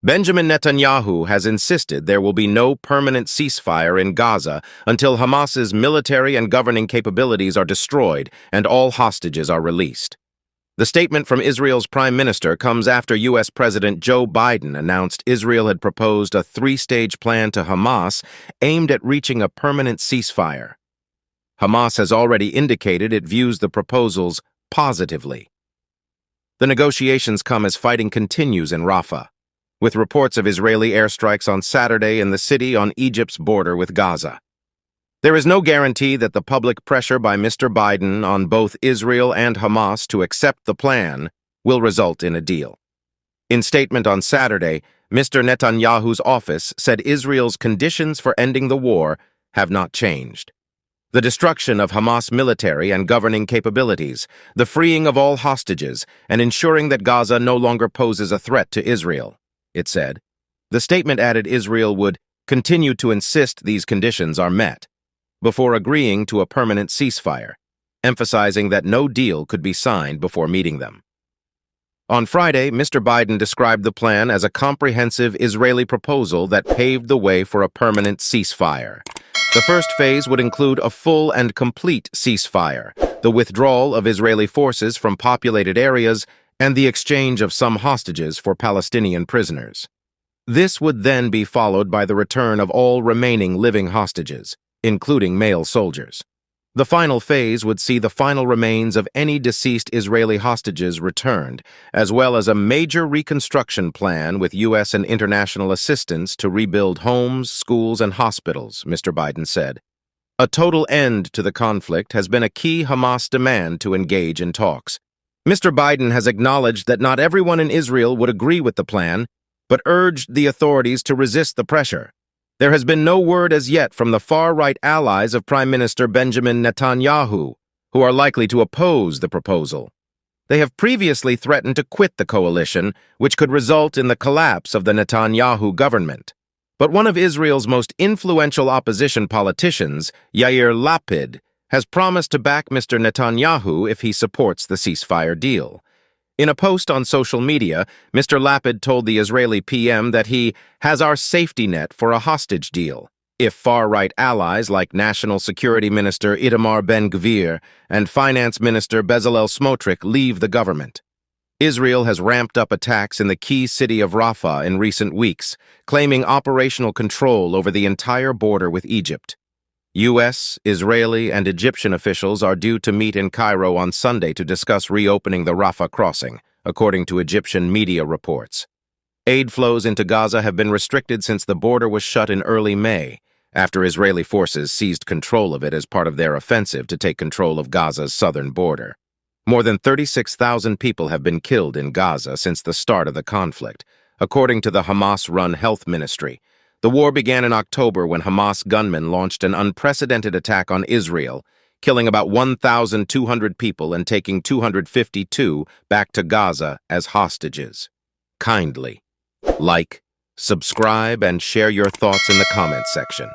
Benjamin Netanyahu has insisted there will be no permanent ceasefire in Gaza until Hamas's military and governing capabilities are destroyed and all hostages are released. The statement from Israel's Prime Minister comes after U.S. President Joe Biden announced Israel had proposed a three-stage plan to Hamas aimed at reaching a permanent ceasefire. Hamas has already indicated it views the proposals positively. The negotiations come as fighting continues in Rafah, with reports of Israeli airstrikes on Saturday in the city on Egypt's border with Gaza. There is no guarantee that the public pressure by Mr. Biden on both Israel and Hamas to accept the plan will result in a deal. In statement on Saturday, Mr. Netanyahu's office said Israel's conditions for ending the war have not changed. The destruction of Hamas military and governing capabilities, the freeing of all hostages, and ensuring that Gaza no longer poses a threat to Israel, it said. The statement added Israel would continue to insist these conditions are met, before agreeing to a permanent ceasefire, emphasizing that no deal could be signed before meeting them. On Friday, Mr. Biden described the plan as a comprehensive Israeli proposal that paved the way for a permanent ceasefire. The first phase would include a full and complete ceasefire, the withdrawal of Israeli forces from populated areas, and the exchange of some hostages for Palestinian prisoners. This would then be followed by the return of all remaining living hostages, including male soldiers. The final phase would see the final remains of any deceased Israeli hostages returned, as well as a major reconstruction plan with U.S. and international assistance to rebuild homes, schools, and hospitals, Mr. Biden said. A total end to the conflict has been a key Hamas demand to engage in talks. Mr. Biden has acknowledged that not everyone in Israel would agree with the plan, but urged the authorities to resist the pressure. There has been no word as yet from the far-right allies of Prime Minister Benjamin Netanyahu, who are likely to oppose the proposal. They have previously threatened to quit the coalition, which could result in the collapse of the Netanyahu government. But one of Israel's most influential opposition politicians, Yair Lapid, has promised to back Mr. Netanyahu if he supports the ceasefire deal. In a post on social media, Mr. Lapid told the Israeli PM that he has our safety net for a hostage deal if far-right allies like National Security Minister Itamar Ben-Gvir and Finance Minister Bezalel Smotrich leave the government. Israel has ramped up attacks in the key city of Rafah in recent weeks, claiming operational control over the entire border with Egypt. U.S., Israeli, and Egyptian officials are due to meet in Cairo on Sunday to discuss reopening the Rafah crossing, according to Egyptian media reports. Aid flows into Gaza have been restricted since the border was shut in early May, after Israeli forces seized control of it as part of their offensive to take control of Gaza's southern border. More than 36,000 people have been killed in Gaza since the start of the conflict, according to the Hamas-run health ministry. The war began in October when Hamas gunmen launched an unprecedented attack on Israel, killing about 1,200 people and taking 252 back to Gaza as hostages. Kindly like, subscribe, and share your thoughts in the comments section.